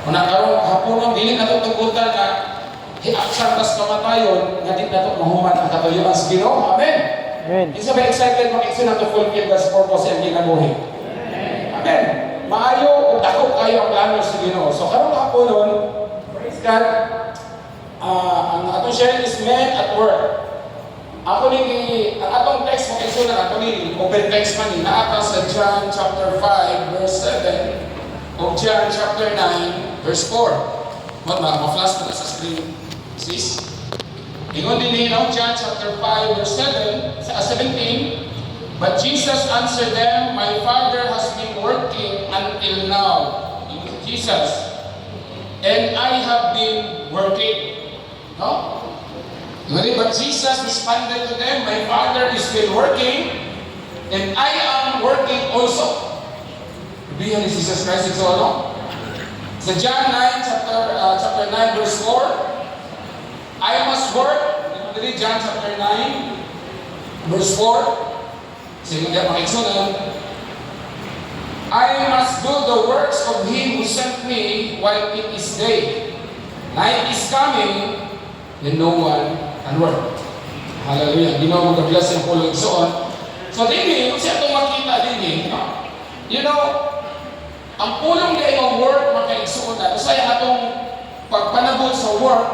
Una karon hapon dili nato tugutan na hiaksan tas kamatayon nga di nato mahuman ang katuyuan sa Ginoo. Amen. Amen. Isa ba excited mag-explain nato fulfill God's purpose and ginabuhi? Amen. Maayo ug dako kayo ang plano sa Ginoo. So karon hapon praise God. Ang atong sharing is men at work. Ako ni ang atong text mo kayo na ato ni open text man ni naata sa John chapter 5 verse 7 o John chapter 9 verse 4. Ma-flash na sa screen. Sis. Ingon din no John chapter 5 verse 17. But Jesus answered them, "My Father has been working until now." Jesus. "And I have been working." No? But Jesus responded to them, "My Father is still working, and I am working also." Bihan ni Jesus Christ ito, ano? Sa John 9, chapter 9, verse 4, I must work. John chapter 9, verse 4, sige nga makiksunan, I must do the works of Him who sent me while it is day. Night is coming, and no one can work. Hallelujah. Ginoo mo ka-bless yung pulong soon. So, din kung siya itong makita din you know, ang pulong niya yung work makaigsuon na. Kasi atong pagpanabot sa work,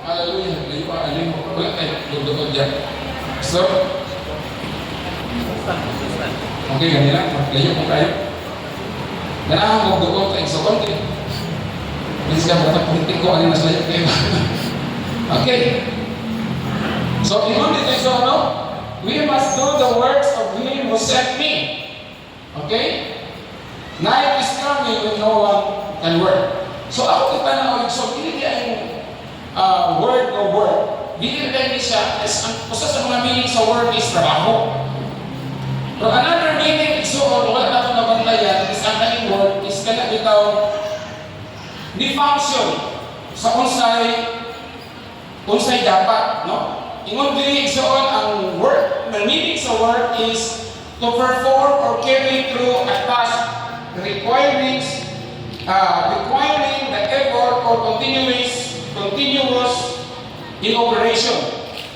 hallelujah, alin mo, wala tayo, dugdugod dyan. So, okay, ganyan lang, layo kung tayo. Ganahan mo dugdugod tayo sa konti. Minsan ka batang punting ko, alin mas layo kayo. Okay. So, ingon dito so, ano? We must do the works of Him who sent me. Okay? Night is coming when no one can work. So, ako kita na ulit. So, hindi yung word o work. Hindi rin siya, usa sa mga meaning sa word is trabaho. Pero another meaning is so, wala na ito nabantayan, is ang kaning word is kaya bitaw di function sa unsay dapat, no? Ingon dili igsoon ang work, the meaning sa work is to perform or carry through a task requiring the effort or continuous in operation,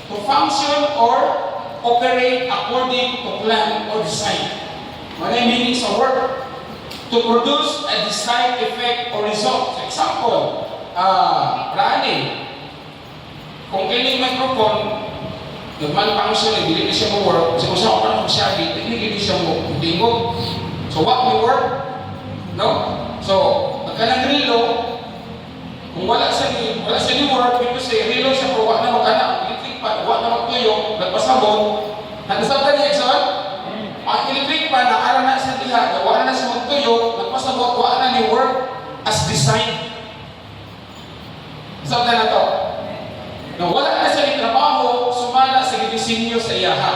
to function or operate according to plan or design. What I meaning sa work? To produce a desired effect or result. For example, running. Kung kining microphone, nag-malfunction, hindi siya mo-work, kasi kung saan ka mag-shabi, hindi siya mo-tingog. So what will work? No? So, pagka ng rilo, kung wala siya ni-work, ito siya, rilo siya, pero wala na mag-anak, electric pan, wala na mag-tuyok, nagpasabon, nag-usap ka niya, exon? Ang electric pan, naara na siya diha, wala na siya mag-tuyok, nagpasabon, wala na ni-work as designed. Usap na to. Na wala na sa trabaho, sumala sa gidisenyo sa iyaha.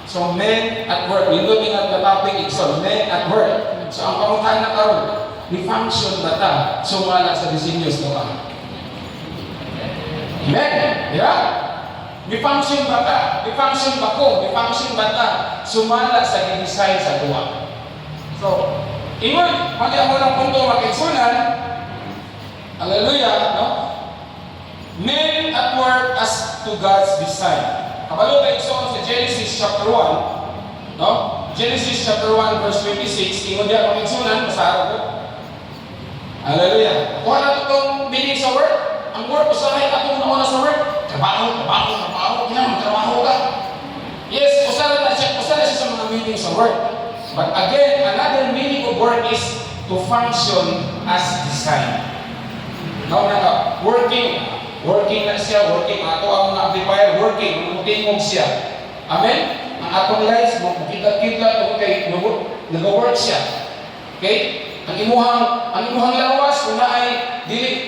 So, men at work. Yung doon nga topic, so, men at work. So, ang pamutahan na karoon, ni-function ba ta sumala sa disenyo sa iyaha? Amen? Yeah? Ni-function ba ta? Ni-function ba ko? Ni-function ba ta sumala sa gidesign sa duwa? So, ingon, mali ako ng punto makiksunan, hallelujah, no? Men at work as to God's design. Kabalo tayo sa Genesis chapter 1, no? Genesis chapter 1 verse 26, ingon diya ang igsunan masarap ko. Hallelujah. Kuha na itong meaning sa work. Ang work usahay atong nauna sa work. Trabaho, trabaho ka. Yes, usahay na siya sa mga meaning sa work. But again, another meaning of work is to function as design. No, working na siya, working ato ang amplifier, working, mutingog siya. Amen? Ang atong lives, makita-kita, okay, nag-work siya. Okay? Ang imuhang lawas, kung na ay,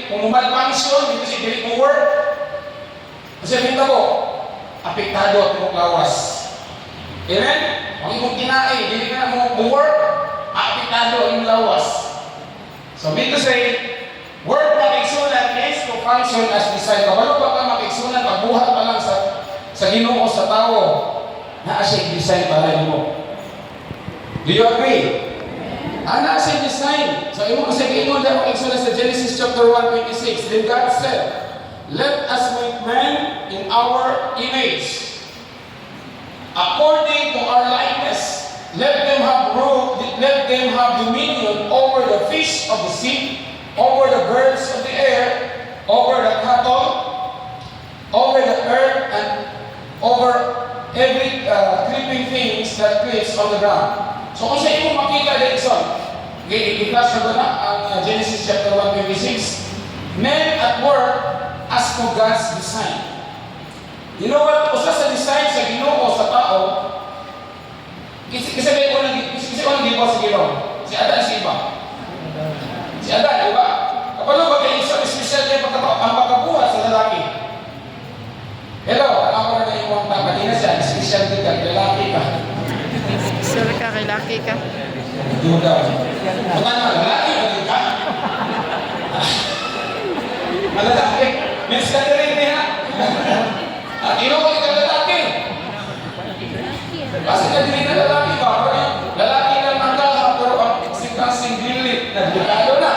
kung malfunction, dito siya, dili mo work. Kasi pinta ko, apektado at mong lawas. Amen? Ang imong kinain, dili ka na mo work, apektado ang lawas. So, mean to say, work makiksunan is to function as design. Kabalo pa ka makiksunan, pagbuhat pa lang sa Ginoo sa tao, na siya design para mo. Do you agree? Ana sa design. So, imo kasi giingon daw ang Exodus sa Genesis chapter 1:26. Then God said, "Let us make man in our image, according to our likeness. Let them have rule, let them have dominion over the fish of the sea, over the birds of the air, over the cattle, over the earth, and over every creeping things that creeps on the ground." So kung sa imo makita din son, i-class na na ang Genesis chapter 1:26, men at work as to God's design. You know what? Usa sa design sa Ginoo sa tao, kasi ko nang gibo sa Ginoo. Si Adan si Eva. Si Adan, di ba? Kapag ba kayo sa special day ang pagkabuhat sa lalaki? Hello, alam ko na yung mga patina siya, special day ka, lalaki ka. Sure ka, kay laki ka. Duda. Magana, lalaki ka? Malalaki. Miss ka rin niya. At inuwi ka lalaki. Kasi na din na lalaki ba? Lalaki lang ang kaha, pero ang sikasing dilit na dukado na.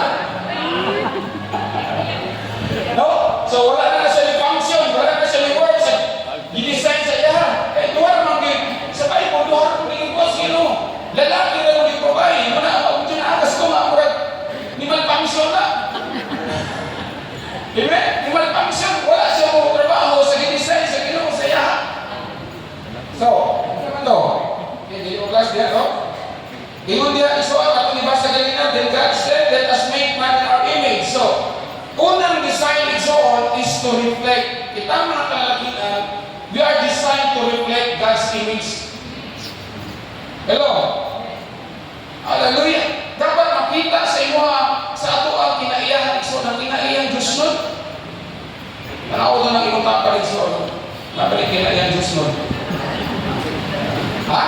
No? So wala na siya ni function, wala na siya ni work. I-design sa iya. Eh, duwar mag-i. Sabay po, duwar mag-i-boss, lalaki na yung provide. Muna ako, dyan na agas ko, maamurad. Ni mal-function na. Diba? Ni mal-function. Wala siya mo trabaho sa ginisay, sa Ginoo, sa iya. So, ano naman to? Hindi yung class diya, no? Ingon diya, isuat ako ni Basa Galina, then God said, "Let us make man in our image." So, unang design isuon is to reflect. Kita mga kalalakihan, we are designed to reflect God's image. Hello? Hallelujah! Dapat makita sa imo sa ato ang kinaiyahan iso ng kinaiyang Diyos nun. Tanaw doon ang imong tapalig iso. Mabalik kinaiyang Diyos nun. Ha?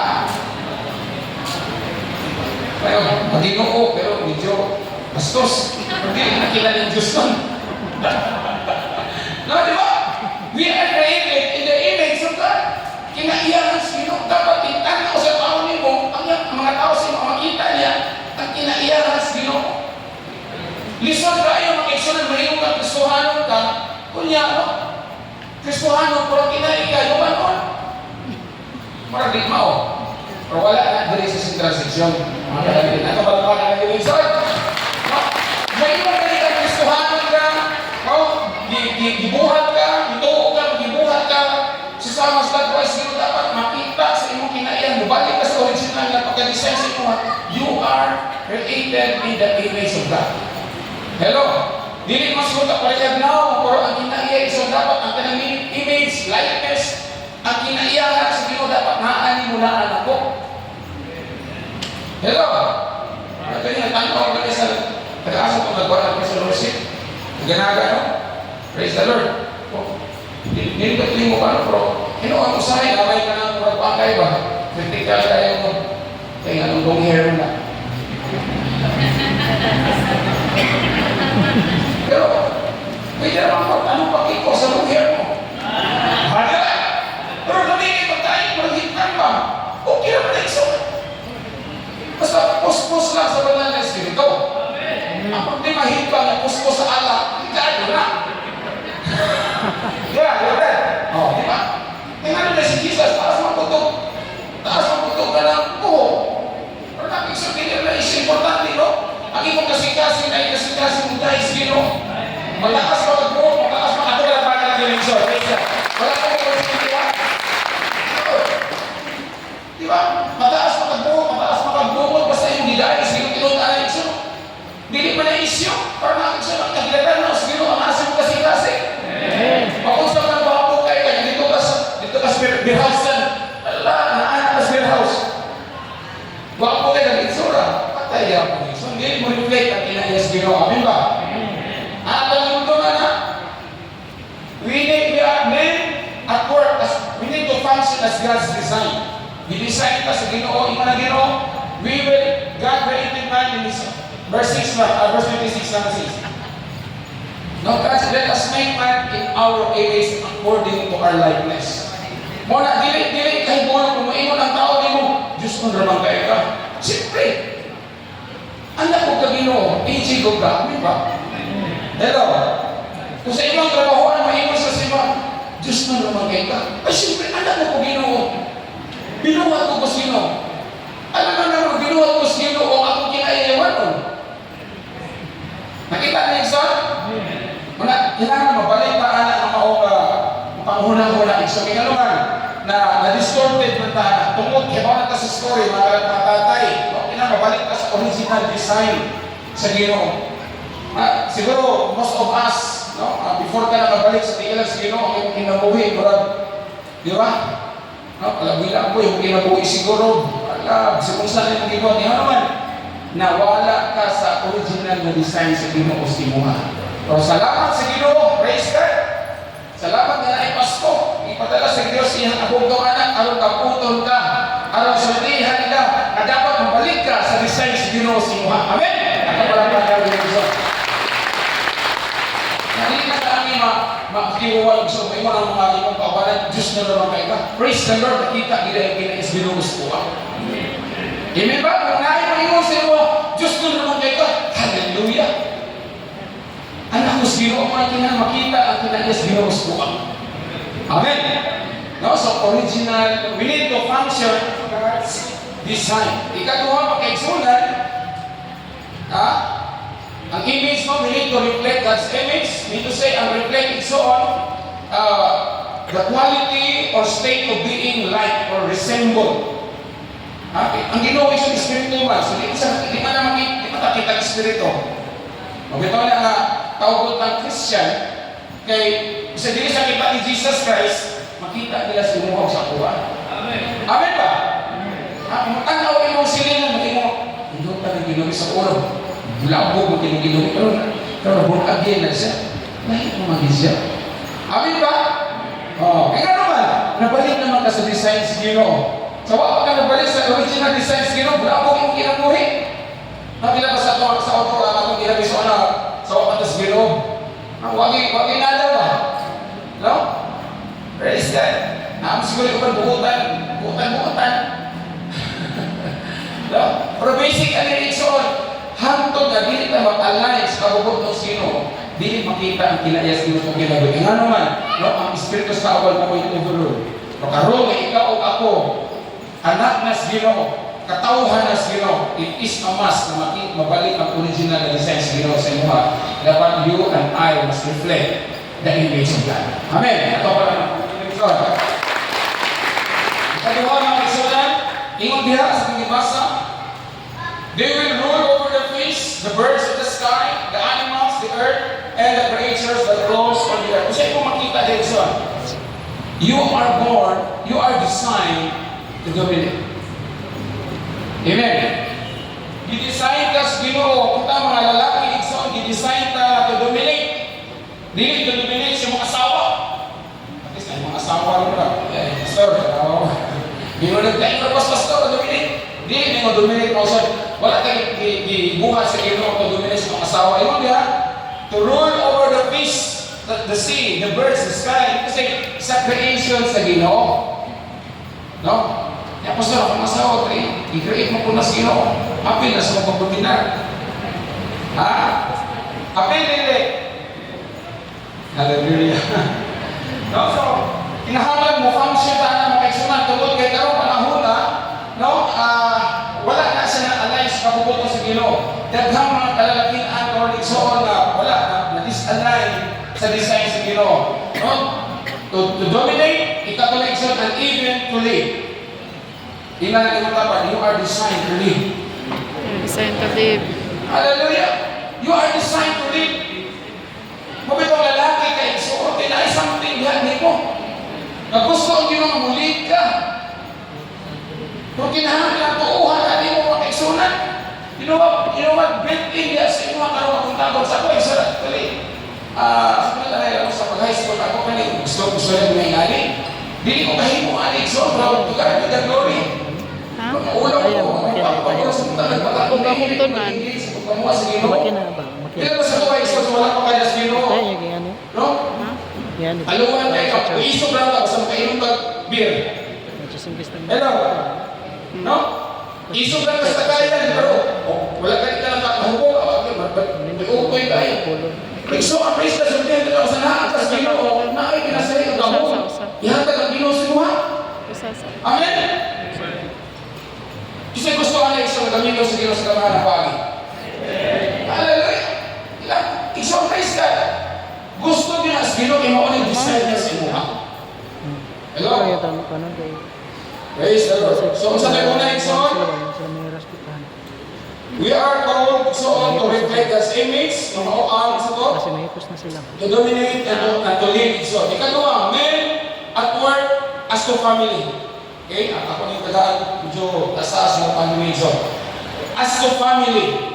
Pero, maginoo, pero medyo bastos. Hindi nakilala ng Diyos nun. No, di ba? We are created in the image of God. Kinaiyahan sa Ginoo. Dapat itanaw sa tao nimo ang mga tao sa imo makita niya ang kinaiyahan sa Ginoo. Lison kayo mag-eksunan mahimong ka Kristohanon ka. Kunya, no? Kristohanon pero kinaiya yung ano? Marag di mao. Pero wala na diri sa transition. Mga kalagin na kabalakon na yung inside. Mahimong ka ka Kristohanon ka. Gibuhat ka, gituo ka, gibuhat ka. Sasama sa Christ, pero dapat makita sa imong kinaiyan. Balik ka sa original na pagka-design sa imo. You are created in the image of God. Hello? Dili mas ko parehag now, pero ang kinaiyan so dapat ang kanang image, likeness, ang kinaiyahan sa Ginoo dapat naani mo na anak ko. Hello? Ito yung tanaw ko sa taga-asa kung nagwala ko sa worship. Ganaga, no? Praise the Lord. Nilipat mo ba, bro? Ang usahay, namay ka ng pagpakay ba? Critical tayo mo. Kaya anong long hair na. Pero, pwede naman anong pakiko sa long hair mo? Hada! Pero nabigay pag tayo, maghitan ba? Okay naman na iso. Basta puspos lang sa banal na espiritu. Ang problema hipa na puspos sa alak, higado na. Yeah. Oh, di ba? Tingnan na si Jesus, taas magputok. Taas magputok ka ng buho. Pero nakiksabihin na is importante, no? Ang imong kasikasin ay kasikasin mo dahil sino? Mataas ka magbuho, mataas makatulang pa ka ng direction. Wala ka mo kasi di ba? Mataas makagbuho, basta yung didahil sino tinuntaan na iso. Dili pa na isyo, para nakiksa ng kagilaran na sino ang asing kasikasin. Makusap ng bapo kayo, dito ka sa beer house na. Ala, naanak ka sa beer house. Bapo kayo, nag-itsura. Patay ako niyo. So, hindi mo reflect ang kinayas Ginoo. Amin ba? Alam mo ito na. We are men at work. We need to function as God's design. I-design ka sa Ginoo, ima na Ginoo. God created man in His verse 26 lang says. No, God said, "Let us make man in our image according to our likeness." Muna, dili kay buwan kung maingon ang tao nimo, Diyos mo ramang kayo ka. Siyempre. Anak ko ka Ginoo, PG ko ka, di ba? Hello? Kung sa ibang trabahoan, maingon sa iba, Diyos na naman kayo ka. Ay, siyempre, anak mo ko Ginoo. Binuhat ko ko sino. Alam mo naman, binuhat ko sino o ako kinaiyawan mo. Nakita niyo yung son? Kailangan mabalik na anak ng maong panghuna-huna. So, kaya naman, na-distorted ng tahanan. Tungkol, kaya na sa story, mga tatay. Kailangan mabalik ka sa original design sa Ginoo. Siguro, most of us, no? Before ka nakabalik sa tigilan sa Ginoo, ang iyong kinabuhi, di ba? No? Bilang po, yung kinabuhi siguro, kung saan yung Ginoo, niya naman, nawala ka sa original na design sa Ginoo si Muha. So, salamat sa Ginoo, praise God. Salamat na ay Pasko. Ipadala sa Diyos iyang abong anak, aron kaputol ka, aron sultihan ka, na dapat mabalik ka sa design sa Ginoo si Muha. Amen? Nakapalapad ka ng Diyos. Hindi na kami makiwawal sa mga imong kawalan, Diyos na naman kayo ka. Praise the Lord, nakita nila yung kinais Ginoo sa Muha. Amen ba? Kung nai-maingon sa iyo, Diyos na naman kayo ka. Hallelujah! Anak mo sa Ginoo, makita ang kinais Ginoo sa Muha. Amen. No, so original, we need to function God's design. Ikaduha pagkaigsunan, ang image mo, we need to reflect God's image. Need to say, ang reflect is on the quality or state of being like or resemble. Ang Ginoo is yung spiritual man. So, di ka na makikita ang spirito. Mabito na nga, tawag ng Christian, kay sa dili sa kita ni Jesus Christ, makita nila si Muha sa kuha. Amen. Amen ba? Tanaw mo sila na mo, hindi ka na Ginoo sa ulo. Bulabog mo Ginoo pero bukagin na siya. Lahi mo maging siya. Amen ba? Kaya naman, nabalik naman ka sa design si Ginoo. So, wala ka nabalik sa original design si Ginoo, bulabog yung kinabuhi. Nakila ba sa auto, akong ginabiso na sa wakas Ginoo? Wagi nada ba? No? Praise God. Siguro ko bukutan. No? Pero basic ang direksyon, hantod na dili na mag-align sa kabubot ng sino, dili makita ang kinayas Ginoo kung ginagawa. Nga naman, no? Ang Espiritu sa awal mo yung overrule. No, karon nga ikaw o ako, anak na sa Ginoo, katauhan na sa Ginoo, it is a must na mabalik ang original na design sa Ginoo sa inyo. Dapat you and I must reflect the image of God. Amen. Ito pala ng Panginoon. Ikaduha mga kaibigan, ingon diha sa pangibasa, they will rule over the fish, the birds of the sky, the animals, the earth, and the creatures that flows on the earth. Kung sa'yo po makita dito, you are born, you are designed to dominate. Amen. Gidesign ka sa Ginoo, kung mga lalaki, gidesign ka to dominate. Dili to dominate sa mga asawa. At least ay mga asawa rin ba? Pastor, Ginoo nagtayo na pastor, dominate. Dili mo dominate mo sa wala kang gibuhat sa Ginoo to dominate sa mga asawa. Iyon diha, to rule over the fish, the sea, the birds, the sky. Kasi sa creation sa Ginoo. No? Kaya pastor, akong asawa, i-create mo po na sa Ginoo. Apil na sa mga pagpapinag. Apil nila. Hallelujah. No, so, kinahanglan mo, function ta na makaiksunan, tungkol kay karong panahon no, wala na siya na-align sa kabubuto sa Ginoo. Daghang mga kalalakian o ligsoon na wala na-disalign sa design sa Ginoo. No? To dominate, ikatuligsoon, and even to live. Ina na kinatapan, you are designed to live. Designed to live. Hallelujah! You are designed to live. Mabitong lalaki kayo, so okay na something yan mo. Na gusto ang ginong mulig ka. Kung kinahanglan tuuhan na di mo makaiksunan. You know what? Built in yan sa inyo ang karong akong tagod sa ako. Actually, sa pala sa pag-high school, ako pa rin gusto rin may ngali. Dili ko kahit mo alig, so proud to God with the glory. Ulang ko, pagkakuntunan. Kaya ba sa tuwa, isa wala pa kaya sa Ginoo? No? Aluan kayo, isog lang ka, basta makainom ka beer. Hello? No? Isog lang ka sa kaya, pero wala ka lang ay. So, ang praise God, sundin ka sa lahat, sa Ginoo, na ay pinasay ang gamon. Ihatag ang Ginoo sa luha. Amen? Kasi gusto ka na isang gamito sa Ginoo sa kamahan ng pagi. Hallelujah! Isang praise God. Gusto din ang Ginoo kay maunang design niya sa luha. Hello? Praise the Lord. So, sa tayo na ikson, we are called so to reflect God's image, mga oang sa to, Kasi mahipos na sila. to dominate and to lead. So, ikadua, men at work as to family. Okay? At ako yung tagaan, medyo tasaas yung family. So, as to family,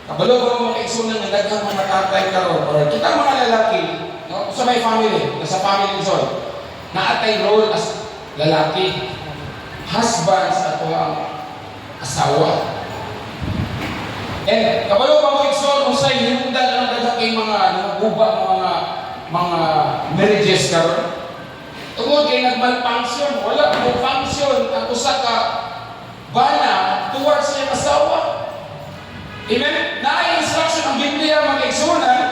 kabalo ko mga kaigsunan na daghang mga tatay karon or kita mga lalaki, no? Sa may family, nasa family zone, naatay role as lalaki, husbands at ang asawa. And kabalo pa mo igsoon kung sa hinundan ang daghang kay mga guba mga marriages karon. Tungod kay nagmalfunction, wala mo function ang usa ka bana towards sa iyang asawa. Amen? Naay instruction ang Biblia mga igsunan,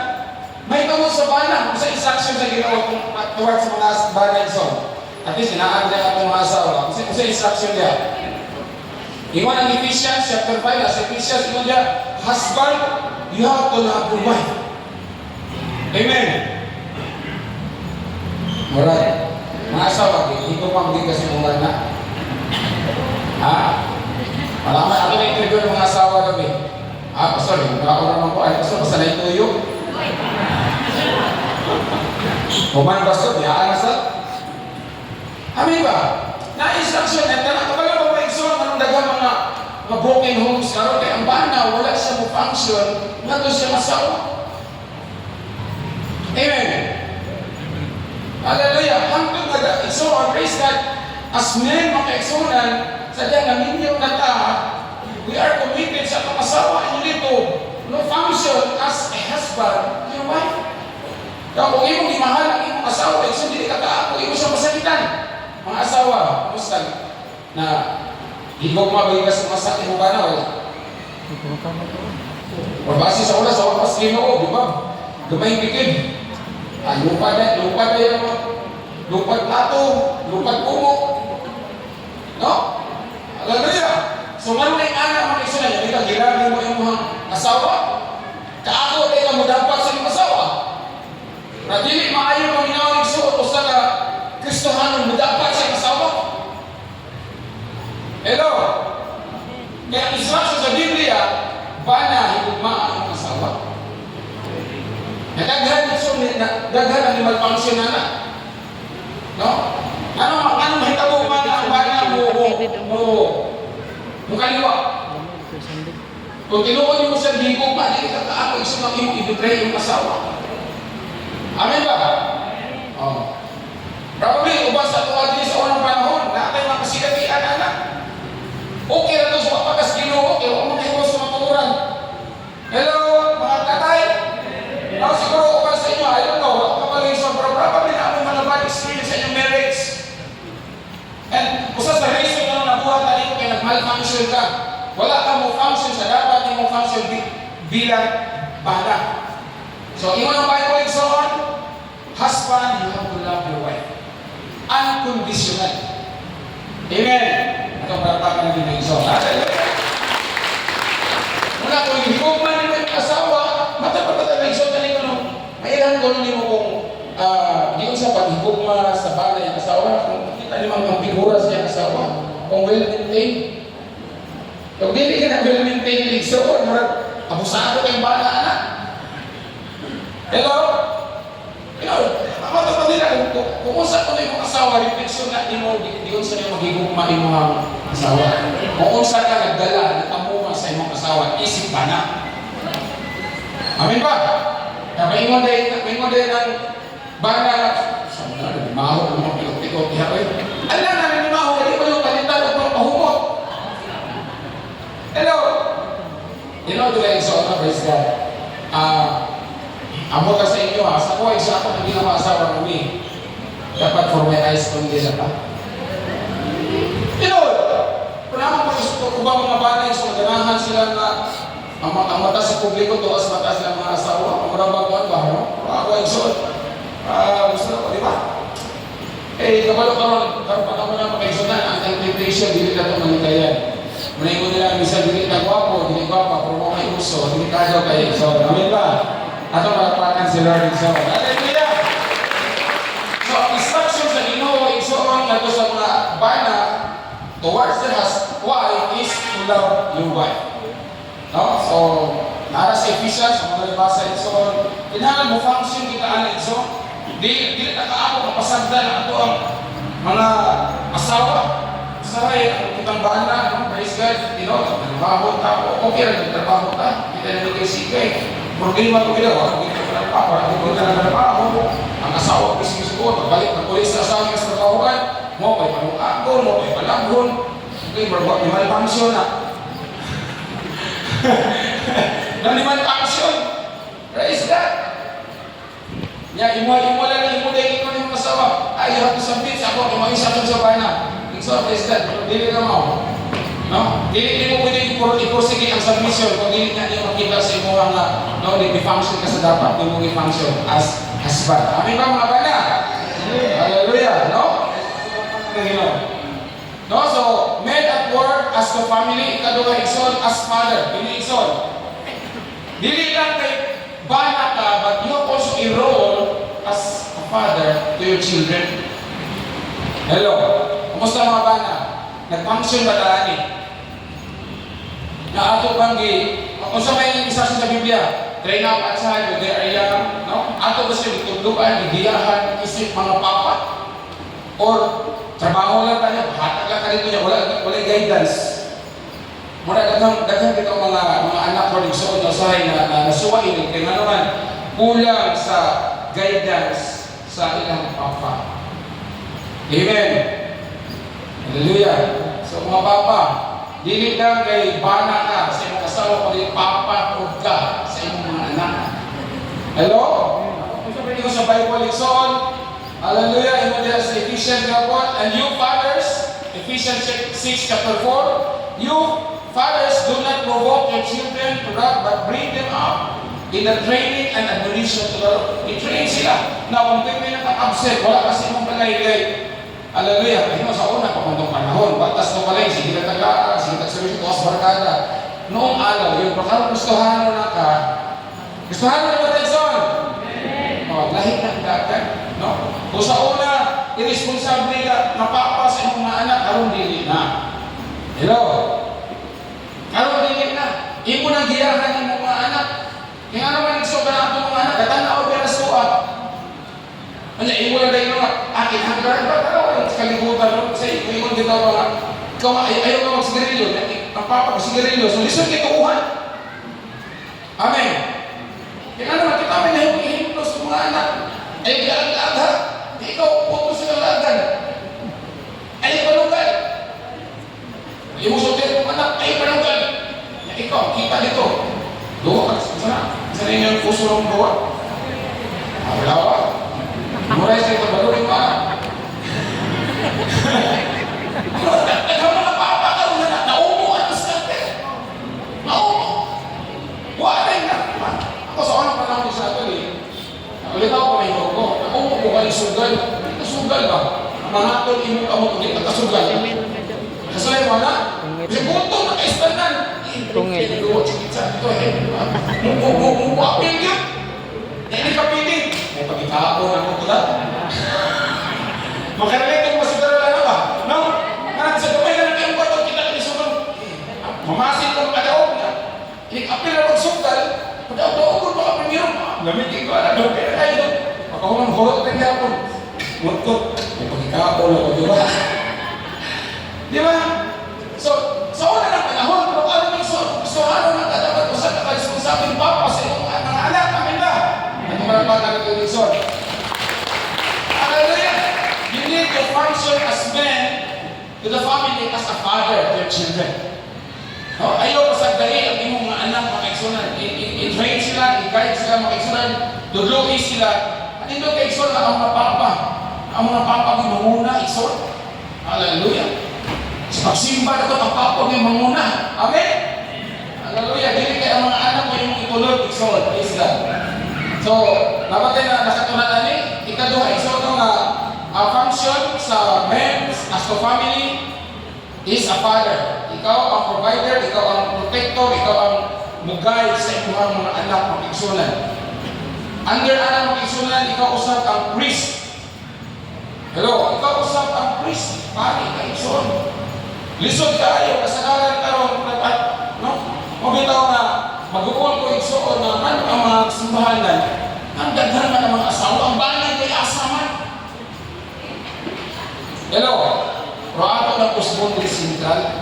may tungod sa bana kung sa instruction sa Ginoo towards sa mga bana igsoon. At least inaag na ang mga asawa kung sa instruction niya. Iwan ang Ephesians chapter 5, as Ephesians, iwan niya, husband, you have to love your wife. Amen. Alright. Mga asawa, ito pa hindi kasi mga na. Ha? Malaman, ako na interview ng mga asawa kami. Pastor, nakakaw naman ko, ay pastor, basta na ituyo. Kuman pastor, biyaan na sa. Amin ba? Na-instruction, at nakakabala pa pa-exon, anong dagang mga broken homes karon kay ang bana, wala siya mo function, nga doon siya masawa. Amen. Hallelujah. Hanggang nag-exon, praise God, as men, mga exonan, sadya naminyo na ta, we are committed sa itong asawa, hindi to, no function as a husband, your wife. Kaya kung imong imahal ang imong asawa, exon, hindi ka kaako, imo siya masakitan. Mga asawa, kumusta na higog mabigas ng masakit mo ba na wala? O base sa oras, sa wakas Ginoo, di ba? Gamay pikid. Lupad yan, lupad plato, lupad pumo. No? Hallelujah! So, man may anak mga isa na, hindi ka ginagin mo yung mga asawa. Kaako, di ka mo dapat sa yung asawa. Na dili maayon ang inawag suot o sa ka Kristohanon mo dapat sa yung asawa. Hello? Kaya ang instruction sa Biblia, bana, higugmaan ang asawa. Daghan ang malfunction na. No? Ano mahitabo man ang bana mo kaliwa? Kung tinuon mo siya higog pa, hindi ka kaako isang ang iyong i-betray yung asawa. Amen ba? Oh. Probably, ubas sa tuwa din sa unang panahon, nakatay mga kasigatian anak. Okay na ito sa kapagas Ginoo, okay, huwag makahiwas sa matuturan. Hello, mga tatay. Siguro ubas sa inyo, I don't know, ako kapalisyon, pero probably na ako malabad experience sa inyong marriage. And usas na reason na nabuhat na rin kaya nag-malfunction ka. Wala ka mo function sa dapat mo function bilang bana. So, iwan ang Bible exon, husband, you have to love your wife. Unconditional. Amen. Ito paratakan natin ng exon. Mula kung higugman nyo yung asawa, matapat na exon na nyo, mailan ko nyo kung di ko sa paghigugma sa bala yung asawa, kung kita nyo mga figura sa yung asawa, kung well-maintained. Kung hindi ka na well-maintained yung exon, abusado kayong bala anak. Hello? Matapat nila, kung unsa ko na yung asawa, refleksyon na di unsa niya maghigugma yung mga asawa. Kung unsa ka nagdala, nagtamuma sa imong asawa, isip pa na. Amin ba? Kaya maingon din ng bana, saan na, maho ng mga pilot-pilot, alam na ni maho, hindi ba yung palitan at mga pahumot? Hello? You know, doon so, praise God. Amo ka sa inyo ha, sa ko, isa ako naging ang asawa kami. Dapat for my eyes kung hindi na pa. You know, kung naman kung ba mga bata yung ganahan sila na ang mata sa publiko to as mata sa mga asawa, ang marabagan ba, no? Ako ay suot. Gusto na ko, di ba? Eh, kabalo karon pa naman ang makaisunan, ang temptation, dili na ito manitayan. Maningo nila, misa dili na gwapo, dili gwapa, pero mga iuso, dili kayo kayo. So, amin ba? Ato malapakan si Lord and so. Hallelujah! So, ang instruction sa Ginoo, igsoon na ito sa mga bana, towards the wife is to love your wife. No? So, nara sa Ephesians, sa mga nabasa ito, kailangan mo function kita anin. So, di nakaako kapasagda na ito ang mga asawa. Saray, ang kitang bana, praise God, trabaho ta, okay rin, trabaho ta, kita na nagkaisikay. Problema ko ginawa, hindi ka ng papa, hindi ka ng trabaho. Ang asawa, bising ko, pagbalik ng polis sa asawa ng trabahoan, mo kay panungagon, mo kay palagon, okay, marwag ni malpangsyon na. Nang liman action. Praise God. Ya, imo lang imo dai ko ng asawa. Ay, you have to submit sa ako kay mga isa sa bana. So, praise God. Dili na mo. No? Dili mo pwede i-prosecute ang submission kung dili na niyo makita sa imo ang no, di function ka sa dapat mo i-function as husband. Amen ba mga bana? Hallelujah. No? No, so men at work as the family, ikaduha igsoon as father, dili igsoon. Dili lang kay bana ka, but you have also a role as a father to your children. Hello, kumusta mga bana? Nag-function ba taani? Na ato bang kung sa may instruction sa Biblia, train up at child when they are young, no? Ato ba siya itudluan, idiyahan, isip mga papa? Or trabaho lang tayo, hatag lang ka dito niya, wala guidance. Muna daghang dito mga anak ko nagsuot na usahay na nasuwain, kaya nga naman, kulang sa guidance sa ilang papa. Amen. Hallelujah. So mga papa, dili lang kay bana ka sa imong asawa, kundi papa o ka sa imong mga anak. Hello? Kung sabi niyo sa Bible, Lixon, hallelujah, imo diha sa Ephesians kapon, and you fathers, Ephesians 6 chapter 4, you fathers do not provoke your children to wrath, but bring them up in the training and admonition to the Lord. I-train sila. Now, kung kayo may nakaka-absent, wala kasi mong palay-lay. Hallelujah. Kaya sa una, pagmantong panahon, batas na palay, sige na tagaan, sige na sabihin ko, barkada. Noong araw, yung baka gustuhan mo na ka, gustuhan mo na ba tayo son? Lahit ng dagat. No? Kung sa una, irresponsable ka, napapa sa iyong mga anak, karong dili na. Hello? Karong dili na. Imo nang giyahan ng mga anak. Kaya naman nagsoba na ito mga anak, katanaw pero suwa. Ano, imo na dahil mga akin, hanggang ba talaw, sa kalibutan, sa imo dito mga, ayaw ka magsigarilyo, ang papa ko sigarilyo, so listen kay tukuhan. Amen. Kaya naman, kita may nahihimos sa mga anak. Ay, gilalag ha. Ikaw, puto sa lalagan. Ay, panugal. Imo sotin ng anak, ay, panugal. Ikaw, kita dito. Doon, sana yung puso ng doon. Wala ba? Muray sa ito, bago rin pa. Ikaw mga papa ka, naumo at maskante. Naumo. Wala na. Ako sa unang panahon ko sa ito ulitaw ko may ko. Naumo ko kayo sugal. Hindi ka sugal ba? Ang mga atol, imo ka mo, hindi ka sugal. Kasalay mo na? Kasi buto na kaistanan. Tungin. Ito apil yun. Hindi ka piling. May pagkakaon ako ito na. Makarelate ko masiguro lang ba? No? Nga, sa kamay na lang ba ito kita kalisugan? Mamasin ko makadaog na. Apil na magsugal. Pagdaog ko baka primero. Lamitin ko alam. Pero tayo doon. Pagkahunang horot na niya ako. Mutkot. May pagkakaon ako. Di ba? Di ba? So, sa una ng panahon, kung ano yung gusto ano ng kadapat ko sa kakalisponsabing papa sa iyong mga anak, amin ba? At kumalapag na ito yung son. Hallelujah! You need to function as men to the family as a father to your children. No? Ayaw pasagdali ang iyong mga anak makaigsunan. I-train sila, i-guide sila makaigsunan, dudluki sila. At ito kaigsunan ang mga papa. Ang mga papa ng manguna, igsunan. Hallelujah! Pagsimba na ito, kapapag yung manguna. Amen? Hallelujah. Dili kay ang mga anak mo yung itulog, igsoon. Praise God. So, nabatay na nakatunan ni, ikaduha, igsoon nga function sa men as to family is a father. Ikaw ang provider, ikaw ang protector, ikaw ang mugay sa inyong mga anak mag-igsunan. Under anak mag-igsunan, ikaw usap ang priest. Hello, ikaw usap ang priest. Pari, ka-igsunan. Lisod kayo, kasagaran karon dapat, no? Mabitaw na mag-uul ko igsuon na ano ang mga simbahanan. Ang daghan man ang mga asawa, ang banay kay asaman. Hello, pero ato ng usbon ni sentral.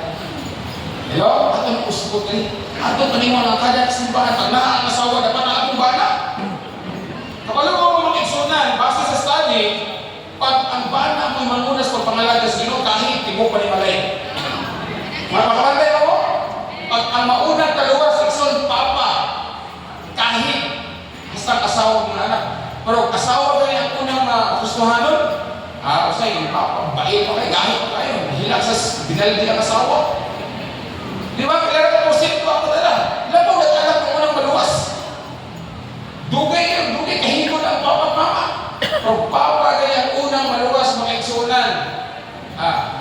Hello, ato ng usbon ni. Ato paniwan ang kada simbahan. Pag ang asawa, dapat na akong bana. Kapag mo mga igsunan, base sa study, pag ang bana mo'y manunas pag pangalaga sa Ginoo, kahit tibok pa ni Malay. Makakamantay ako? Pag ang maunang kaluwas, ikson, papa, kahit basta asawa ng anak. Pero asawa ba yung unang gustuhanon? Kasi yung papa, bail pa kayo, kahit pa kayo. Hilang sa binaldi ang asawa. Di ba? Kaya rin po sito ako dala. Ilan po nag-anak ng unang maluwas? Dugay yun, dugay, kahikot ang papa at mama. Pero papa kaya ang unang maluwas, mga iksunan.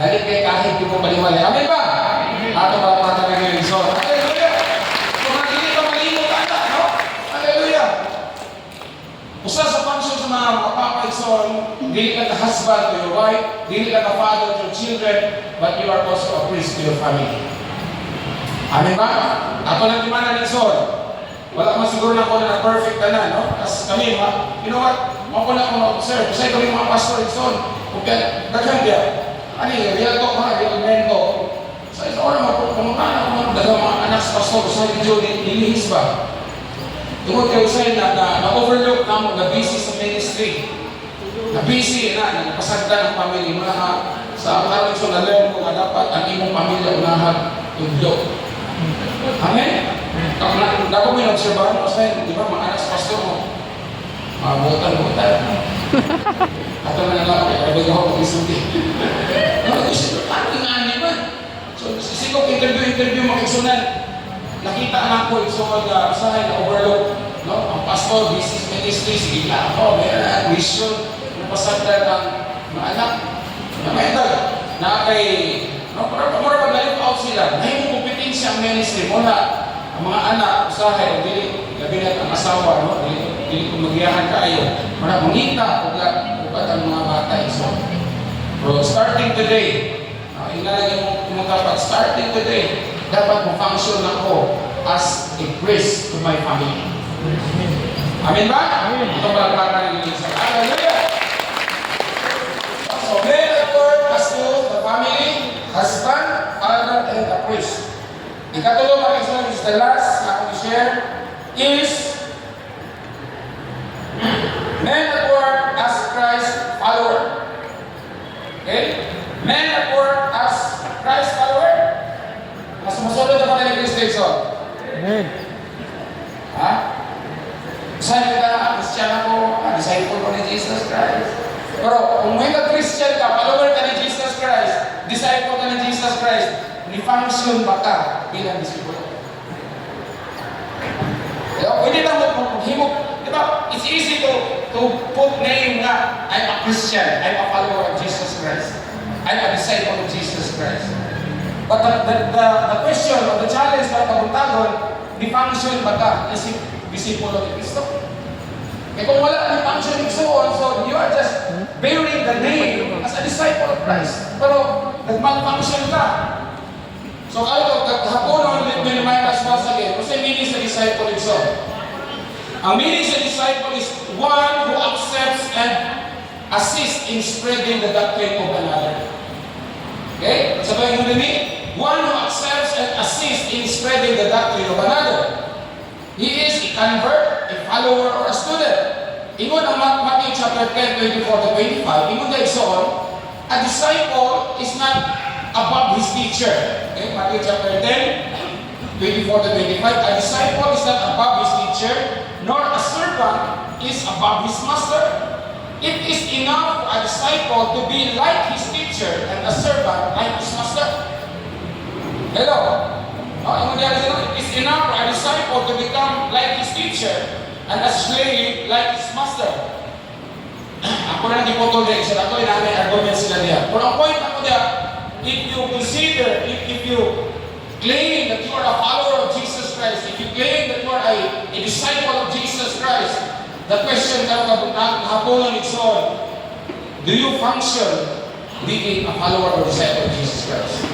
Dali kay kahit di mo baliwalay. Amen ba? Ato ba mga tagay so, hallelujah! Kung hindi ka malimot ata, no? Hallelujah! Usa sa function sa mga papaison, dili ka husband to your wife, dili ka father to your children, but you are also a priest to your family. Amen ba? Ato lang dimana ni Son. Wala man siguro na ko na perfect ka na, no? Kasi kami, you know what? Mako na ko na-observe. Kasi kami mga pastor ni Son. Kaya, daghan dia. Ano yung real talk mga, real mento. Sa ito ko naman, kung ano, dagang mga anak sa pastor, sa video, nilihis ba? Tungkol kayo sa'yo na-overlook na mo, na-busy sa ministry. Na-busy na, napasagda ng pamilya. Mga sa karoon so na-learn ko na dapat ang imong pamilya unahan tudlo. Amen? Dako mo yung obserbahan mo sa'yo, di ba, mga anak sa pastor mo, mga butan-butan. Ato na lang, kaya ako mag-isuti. Mag-isuti, paano yung ani ba? So, sisikop interview mga iksunan. Nakita anak ko iksunan na usahay na overlook. No? Ang pastor, business ministry, sige lang ako, mayroon mission, napasagdan ng mga anak. Na may dag, na kay, no? Para pag-live out sila, na yung kompetensya ang ministry mo na ang mga anak, usahay, o dili, gabi na ang asawa, no? Dili kung magiyahan kayo. Para mangita, ugat ang mga bata iso. Pero starting today, inalagay mo kumakapat, starting today, dapat mo-function ako as a priest to my family. Amen ba? Ito palagpakan ng isa. Hallelujah! So, men at work as to the family, husband, father, and a priest. Ikatulong ang isa is the last na akong share is men at work as Christ follower. Okay? Men at work as Christ follower. Mas masunod na pala ni Kristo. Amen. Ha? Saan ka Christian ako? Disciple ko ni Jesus Christ. Pero kung may ka-Christian ka, follower ka ni Jesus Christ, disciple ka ni Jesus Christ, ni-function ba ka bilang disciple? Pwede lang maghimok. Diba? It's easy to put name na I'm a Christian, I'm a follower of Jesus Christ, I'm a disciple of Jesus Christ. But the question or the challenge na kabuntagon, ni-function ba ka isip disciple of Cristo? Eh kung wala ni-function so you are just bearing the name as a disciple of Christ. Pero nag-malfunction ka. So kayo, hapon let me remind us once again, kasi meaning sa disciple so. Ang meaning sa disciple is one who accepts and assists in spreading the doctrine of another. Okay? Sabi yung meaning? One who accepts and assists in spreading the doctrine of another. He is a convert, a follower, or a student. Ingon ang Matthew chapter 10, 24-25, ingon dahil soon, a disciple is not above his teacher. Okay? Matthew chapter 10, 24-25, a disciple is not above his teacher, nor a servant is above his master. It is enough for a disciple to be like his teacher and a servant like his master. Hello? Yung it is enough for a disciple to become like his teacher and a slave like his master. Ako na hindi po ito din. Isa na ito, inaanay argument sila niya. Pero ang point ako niya, if you consider, if you claim that you are a follower of Jesus Christ, if you claim that you are a disciple of Jesus Christ, the question ka hapunan it's all, do you function being a follower or disciple of Jesus Christ?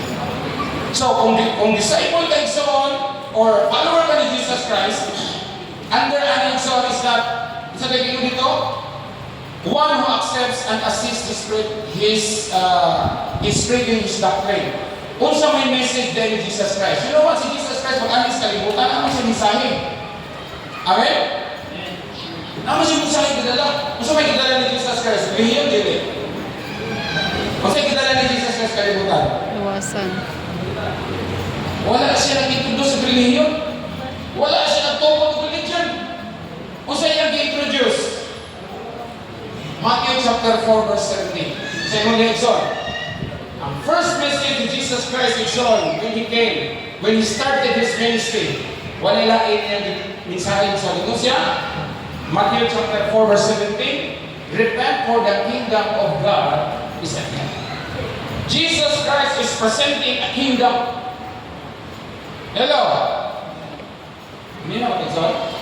So, kung disciple ka igsoon, or follower ka ni Jesus Christ, under an igsoon is that, isa tayo dito, one who accepts and assists his spreading his doctrine. Unsa may message din ni Jesus Christ. You know what? Si Jesus Christ, pag-anis kalimutan, naman siya mensahe. Amen? Naman siya mensahe kadala. Unsa may kadala ni Jesus Christ? Relihiyon dili. Unsa may kadala ni Jesus Christ kalimutan? Iwasan. Wala siya nag-introduce sa relihiyon. Wala siya nagtungkol sa religion. Unsa iyang gi-introduce? Matthew chapter 4 verse 17. Sa imong leksyon. Ang first message of Jesus Christ is on when he came, when he started his ministry. Wala lain niya mensahe sa Diyos siya. Matthew chapter 4 verse 17. Repent for the kingdom of God is at hand. Jesus Christ is presenting a kingdom. Hello. Hindi na mag-exalt.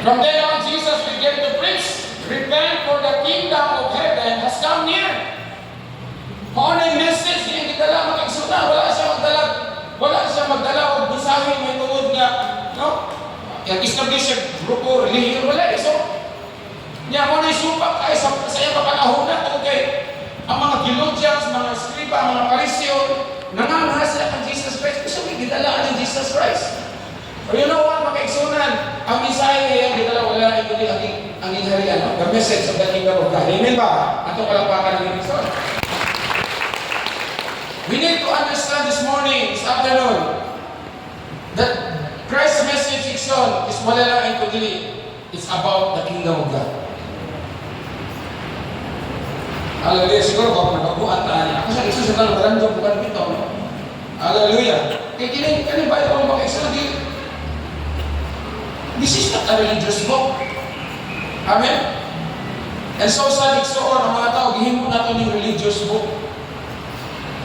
From then on, Jesus began to preach. Repent for the kingdom of heaven has come near. Kung ano yung message, hindi dala mag-exuna. Wala siya magdala o mensahe may tungod nga, no? Establish yung grupo, religion, wala. So, niya mo na isupak ay sa iyang kapanahonan tungkol kay ang mga theologians, mga skriba, mga parisyon, nangangaha sila kang Jesus Christ. Gusto may gidalaan ng Jesus Christ. Or you know what, makaigsunan, ang mensahe niya, gidala wala ito ang inharian, no? The message of the kingdom of God. Amen ba? Atong palakpakan ng Diyos. We need to understand this morning, this afternoon, that Christ's message is wala lang ito dili. It's about the kingdom of God. Hallelujah. Siguro ba nababuan na niya? Ako sa isa sa lang random bukan dito. Hallelujah. Kaya kini ba yung mga isa di? This is not a religious book. Amen? And so sa Dixon, ang mga tao, gihimo na ito ng religious book.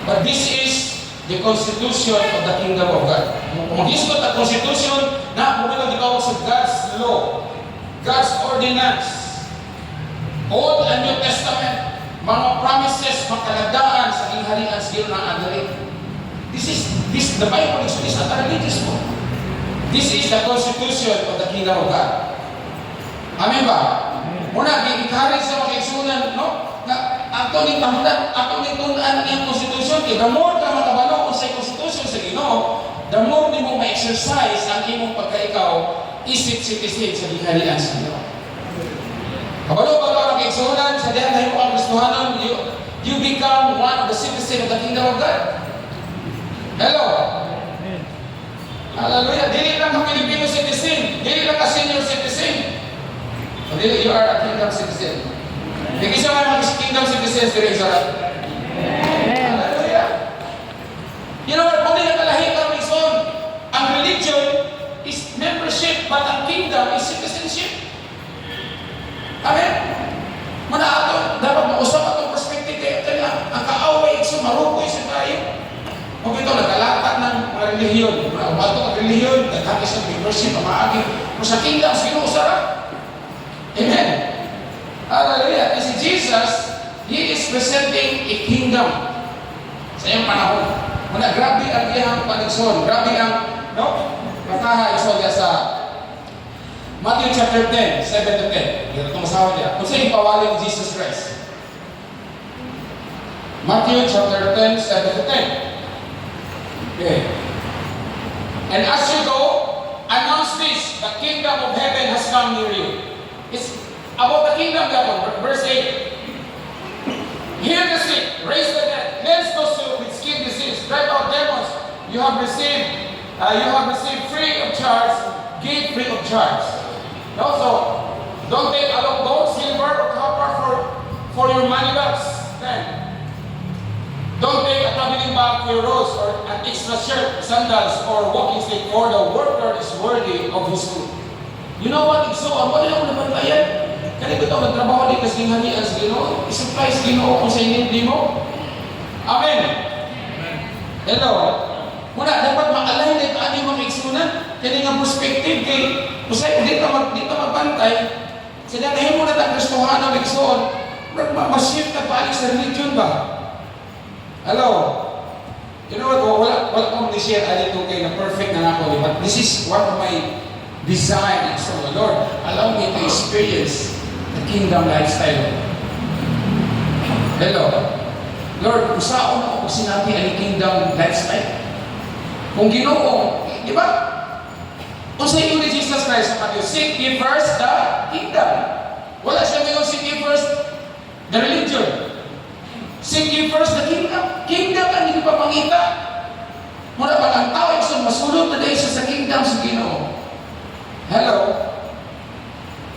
But this is the constitution of the kingdom of God. Kung mag-isgot ang constitution, na bumilog ikaw sa God's law, God's ordinance, Old and New Testament, mga promises, makaladaan sa ingharian sa iyo ng adali. The Bible is not a religious book. This is the constitution of the kingdom of God. Amen ba? Muna, i-encourage sa mga igsunan, no? Na ato ni tahunan, ato ni tunan ang constitution. Kaya the more ka makabalo kung sa constitution sa Ginoo, the more ni mo ma-exercise ang imong pagkaikaw, isip citizen sa giharian sa Ginoo. Kabalo ba ka mga igsunan, sa diyan tayo ang Kristohanon, you become one of the citizens of the kingdom of God. Hello? Hallelujah. Dili lang ka Filipino citizen. Dili lang ka senior citizen. Dili, you are a kingdom citizen. Hindi siya nga mga kingdom citizens dili sa Hallelujah. You know what? Kung di nakalahi ka ng ison, ang religion is membership, but ang kingdom is citizenship. Amen? Muna ato, dapat mausap atong perspective kaya ang kaaway, sumarukoy sa tayo. Kung ito, nagkalatan ng mga relihiyon. Bato ang relihiyon, nagkakis ng membership, ang maagi. Kung sa kingdom, sinusara. Amen. Hallelujah. Kasi Jesus, He is presenting a kingdom sa iyong panahon. Muna, grabe ang iyang panigson. Grabe ang, no? Mataha iso niya sa Matthew chapter 10, 7 to 10. Dito itong masawa niya. Kung sa'yo ipawali ni Jesus Christ. Matthew chapter 10, 7 to 10. Okay. And as you go, announce this, the kingdom of heaven has come near you. It's about the kingdom of heaven. Verse 8. Heal the sick, raise the dead, cleanse those with skin disease, drive out demons. You have received free of charge, give free of charge. Also, don't take along gold, silver, or copper for your money bags. 10. Don't take a traveling bag for your roads or an extra shirt, sandals, or walking stick, for the worker is worthy of his food. You know what? Igsoon, wala lang nabantayan. Kaya ito magtrabaho din kasi hanian sa Ginoo. I-supply sa Ginoo kung sa hindi mo. Amen. Hello. Muna, dapat ma-align din ang ating mga igsunan. Kaya nga perspective kay Kusay, hindi ka magbantay. Kaya nahin mo na ang Kristohano ng igsuon. Mas-shift na paalik sa religion ba? Hello. You know what? Wala akong ni-share alito kay na perfect na ako. But this is one of my desire. So, Lord, allow me to experience the kingdom lifestyle. Hello. Lord, usaon ako kung sinabi ang kingdom lifestyle. Kung Ginoo, di ba? Kung sa iyo ni Jesus Christ, seek ye first the kingdom. Wala siya ngayon, seek ye first the religion. Seek ye first the kingdom. Kingdom ang hindi pa pangita. Muna ba ang tao ay masulod na dahil siya sa kingdom sa Ginoo. Hello?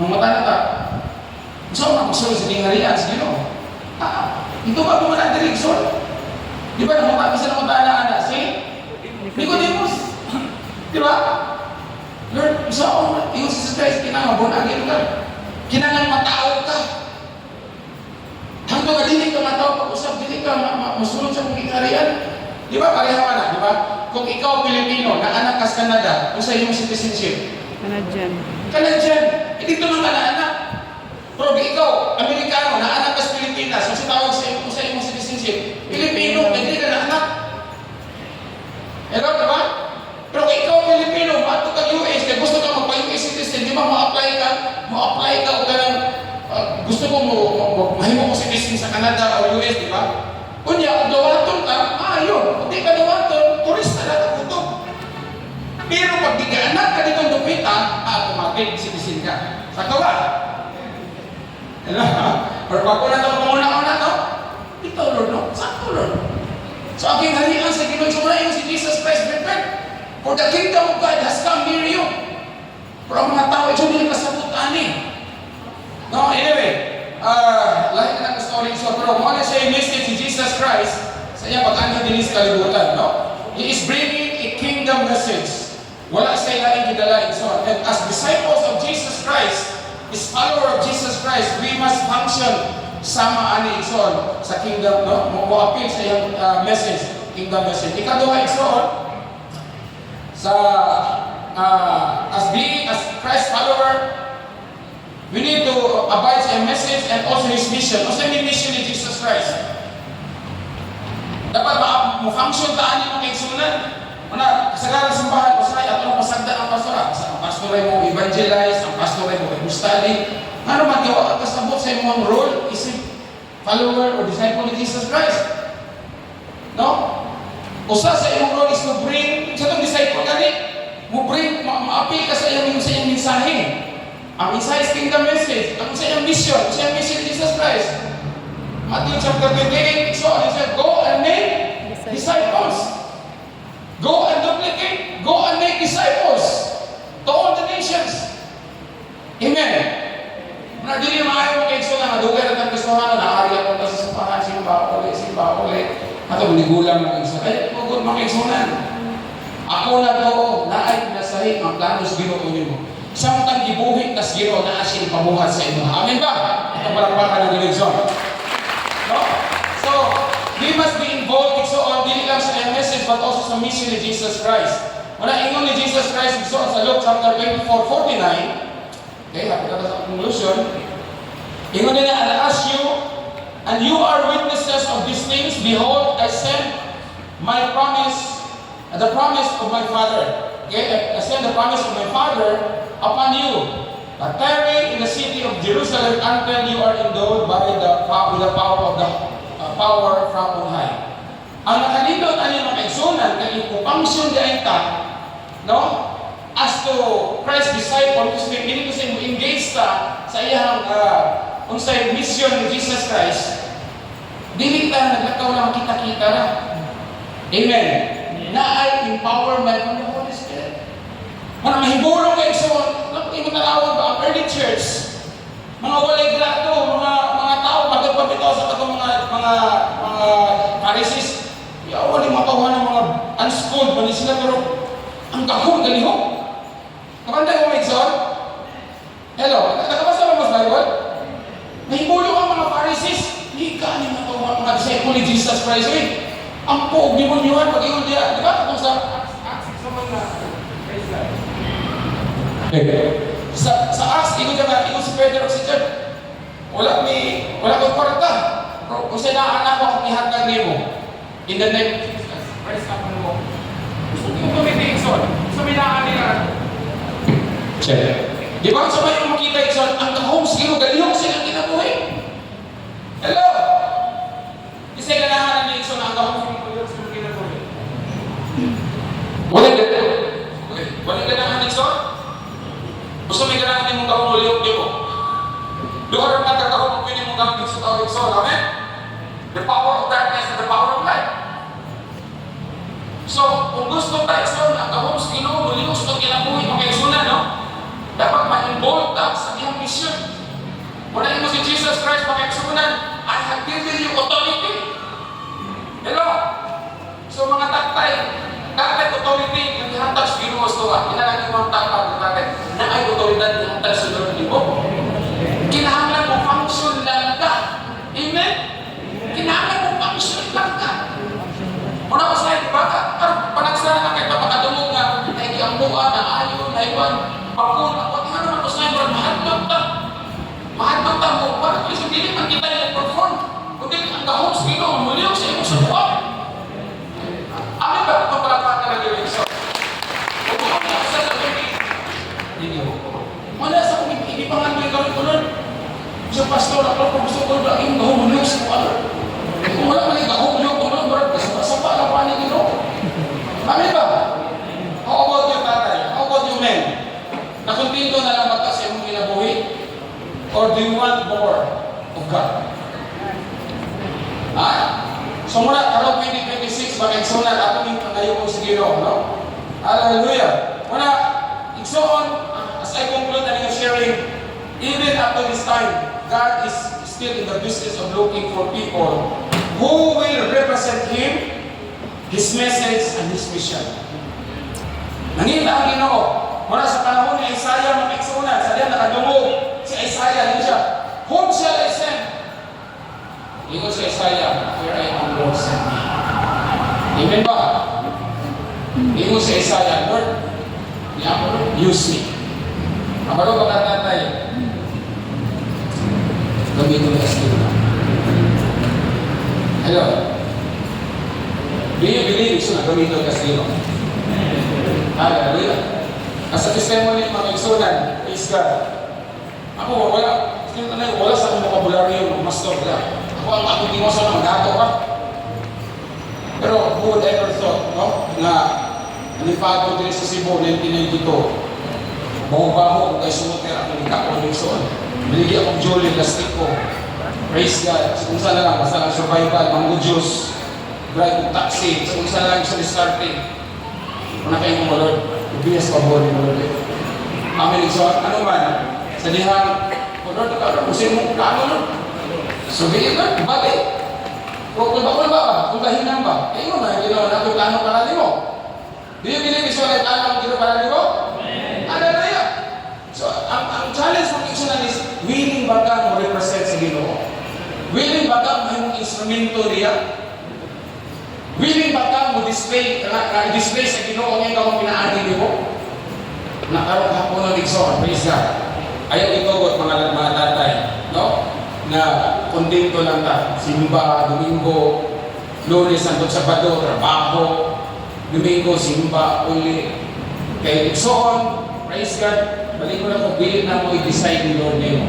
Mamata na ka. Gusto mo masulod sa tingharian sa Ginoo. Ito ba pumunta ang direksyon? Di ba namata sa namata na anak? Si Nicodemus. Di ba? Lord, gusto mo, yung Jesus Christ, kinangabunagin ka. Kinangang matao ka. Hanggang dili ka matao pag-usap, dili ka masulod sa mga tingharian. Di ba? Pareha na, di ba? Kung ikaw Pilipino, na anak ka sa Canada, kung sa iyong citizenship, Canadian. Hindi ito naman anak. Pero ikaw, Amerikano, na anak ka sa Pilipinas, kung tawag sa iyong citizenship, Pilipino, hindi ka na anak. Hello, di ba? Pero kung ikaw Pilipino, maato ka US, kaya gusto ka magpa-US citizen, di ba ma-apply ka o ka ng, gusto mo mahimo mo citizen sa Canada o US, di ba? Kunya, dawaton ka, yun. Hindi ka dawaton, turista na ka ito. Pero pag di ka anak ka ditong dupita, automatic citizen ka. Sakto ba? Pero pag ko na ito, panguna-una ito, ito Lord, no? Sakto Lord. So aking halian sa Ginoo, sumula yung si Jesus Christ, friend. For the kingdom of God has come near you. Pero ang mga tao, ito hindi kasabutan eh. No, anyway, lahat na ng story so, pero muna siya yung message si Jesus Christ sa iya pag-anta din sa kalibutan, no? He is bringing a kingdom message. Wala siya ilaing gidala, so, and as disciples of Jesus Christ, as follower of Jesus Christ, we must function sama ani igsoon sa kingdom, no? Mo-appeal sa iyang message, kingdom message. Ikaduha igsoon sa as Christ follower, we need to abide sa message and also His mission. Ano yung mission ni Jesus Christ? Dapat mo-function taan yung mga igsunan. Una, kasagaran ng simbahan, pasay, at anong pasagda ang pastora. Ang pastor ay mo evangelize, ang pastor ay mo study. Ano magyawa at kasabot sa imong role is follower or disciple ni Jesus Christ. No? Usa sa imong role is to bring, sa itong disciple gani, ma-appeal ka sa iyong mensahe. Ang mensahe is kingdom message. Ang sa iyong mission, sa iyong mission ni Jesus Christ. Matthew chapter 28, so he said, go and make disciples. Go and duplicate. Go and make disciples to all the nations. Amen. Na dili maayo mo kay Kristo na madugay na Kristohano na ari ako sa simbahan, simba ulit. Ato manigulang ng Kristo. Ay, pugod mga Kristohanan. Ako na to, naay nasahi ang plano sa Ginoo nimo. Samtang gibuhi tas Ginoo na asin pabuhat sa imo. Amen ba? Ito palakpakan ng religion. No? So, we must be involved so on dili lang sa message but also sa mission ni Jesus Christ. Wala ingon ni Jesus Christ so sa Luke chapter 24:49. Okay, hapit na sa conclusion. Ingon nila, I'll ask you, and you are witnesses of these things. Behold, I send my promise, the promise of my Father. Okay, I send the promise of my Father upon you. But tarry in the city of Jerusalem until you are endowed by the power of the power from on high. Ang nakalindot ani mga igsunan kay function di ta, no? As to Christ's disciple, kasi hindi ko sa engage sa iyang unsay mission ni Jesus Christ. Dili ta naglakaw lang kita-kita ra. Amen. Na ay empowerment ng the Holy Spirit. Mga mahibulong kayo sa mga talawag ba ang early church? Mga walay grato, mga tao pagpapitaw sa katong mga Pharisees. Yaw, wali matawa ng mga unschooled man sila pero ang gahong galihok. Kapantay mo Maigsoon? Hello, nakabasa mo mas Bible? Nahimulo ang mga Pharisees. Hindi ka ni mga disciple ni Jesus Christ. Ang poog ni Munyuhan pag-iwan niya. Di ba? Kung sa Acts, sa mga praise God. Sa Acts, ingon si Pedro si John. Wala kong kwarta. Kung sa'yo na anak ko, kung ihatag niyo mo. In the name of Jesus. Praise God mo. Gusto ko pumitig son. Gusto minaan nila. Di ba? Sa may makita son, ang kahong siguro galihok silang kinabuhi. Hello? Kasi ganahan ni son, ang kahong silang kinabuhi. Walang ganahan ni son? Gusto may ganahan ni mong kahong galihok di mo? Doon ang nagkakaroon mo pwede mong gamit sa tawag son. Amen? The power of darkness and the power of light. So, kung gusto tayo son, ang kahong siguro galihok sa kinabuhi, makikisunan, no? Dapat ma-involve sa iyong mission. Muna mo si Jesus Christ, makikisunan, I have given you authority. Hello? So mga tatay authority, yung dihatag sa Ginoo sa tuwa. Inalagi mo ang tatay na ay otoridad dihatag sa Lord mo. Kinahanglan mo function lang ka. Amen? Kinahanglan mo function lang ka. Muna ko sa diba? Panagsana na kayo papakadumog nga, ay kiambuan, na ayon, na iwan, pakun, ako, ano naman ko sa inyo, mahadlog ta mo, para kasi hindi man kita nag-perform, kundi ang gahong sa Ginoo, muliyog sa iyong sa buwan. Amin ba? Ito pala pa ka nag-iwin sa kung ako na sa sabi, hindi mo. Wala sa kung hindi pa nga may gawin ko nun. Sa pastor, ako gusto ko na yung gahong muliyog sa buwan. Kung wala man yung gahong muliyog ko nun, barag, sa pala pa niya Ginoo. Amin ba? How about you, tatay? How about you, men? Nakuntinto na lang ba ka sa iyong kinabuhi? Or do you want more of God? So muna, karong 2026, makiksunan ako yung pangayo ko sa Ginoo, no? Hallelujah! Muna, igsoon, as I conclude na yung sharing, even after this time, God is still in the business of looking for people who will represent Him, His message, and His mission. Nangita ang Ginoo, mula sa panahon ni Isaiah, makiksunan, sa diyan nakadungog, si Isaiah, yun siya, whom shall I send? Ingon si Isaiah, here I am, Lord, send me. Amen ba? Ingon si Isaiah, Lord, use me. Abalo ba ka tatay? Gamitin mo kasi na. Hello? Do you believe ito na gamitin mo kasi na? Hallelujah. As a testimony, mga igsunan, praise God. Ako, wala sa akong vocabulary yung master lang. Ako ang aking tingosa ng gato ka. Pero who would ever thought, no? Na nalipado din sa Cebu, 1992. Baho-baho, kay sumuter ako ni Kako Nixon. Biligi akong Julie, lastik ko. Praise God. Kung saan na lang, basta lang survival, mango juice, drive ng taxi, kung saan na lang sa discarding. Kung na kayo mga Lord, ibiyas pa mo rin mo Lord. Amen. So, ano man, sa dihang, Lord, pusin mo plano Lord. Sabihin Lord, bakit? Kung ba? Kung kahinang ba? Eh, yun na, ginawa na itong plano para mo. Do you believe it's all plano ang ginawa para mo? Hallelujah! So, ang challenge ng igsunan is, willing ba ka mo represent sa Ginoo? Willing ba ka mo instrumento niya? Willing ba ka mo display sa Ginoo ngayon ka mo pinaani mo? Nakarong hapon ng igsoon, praise God. Ayaw ito mga tatay, no? Na kondento lang ta, simba, Domingo, Lunes, hanggang Sabado, trabaho, Domingo, simba, uli. Kaya igsoon, praise God, balik ko lang kung bilin na mo i-decide ni Lord niyo.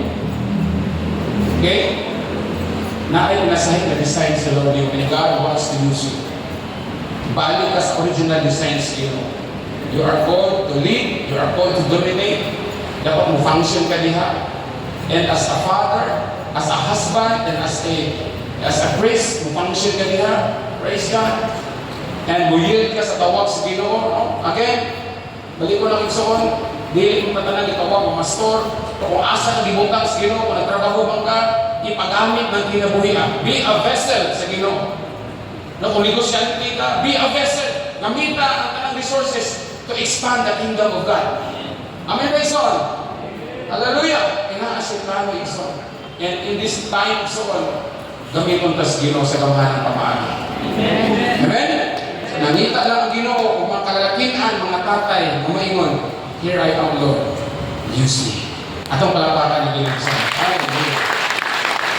Okay? Na ay nasahin na design sa Lord niyo, and God wants to use you. Balik ka sa original design sa iyo. You are called to lead, you are called to dominate. Dapat mo function ka diha. And as a father, as a husband, and as a priest, mo function ka diha. Praise God. And mo yield ka sa tawag sa Ginoo. No? Again, balik ko lang igsoon, dili mo tatanang itawag mo pastor, kung asa ka gibutang sa Ginoo, kung nagtrabaho bang ka, ipagamit ng kinabuhian. Be a vessel sa Ginoo. No, kung negosyante ka, be a vessel. Namita ang tanang resources to expand the kingdom of God. Amen ba ison? Hallelujah! Ina-asyplano ison. And in this time so gamiton tas Ginoo sa gamhanan pamaagi. Amen? So, nangita lang ang Ginoo ug mga kalalakian, mga tatay, maingon, here I am, Lord. Use me. Atong palapakan ng Ginoo. Hallelujah.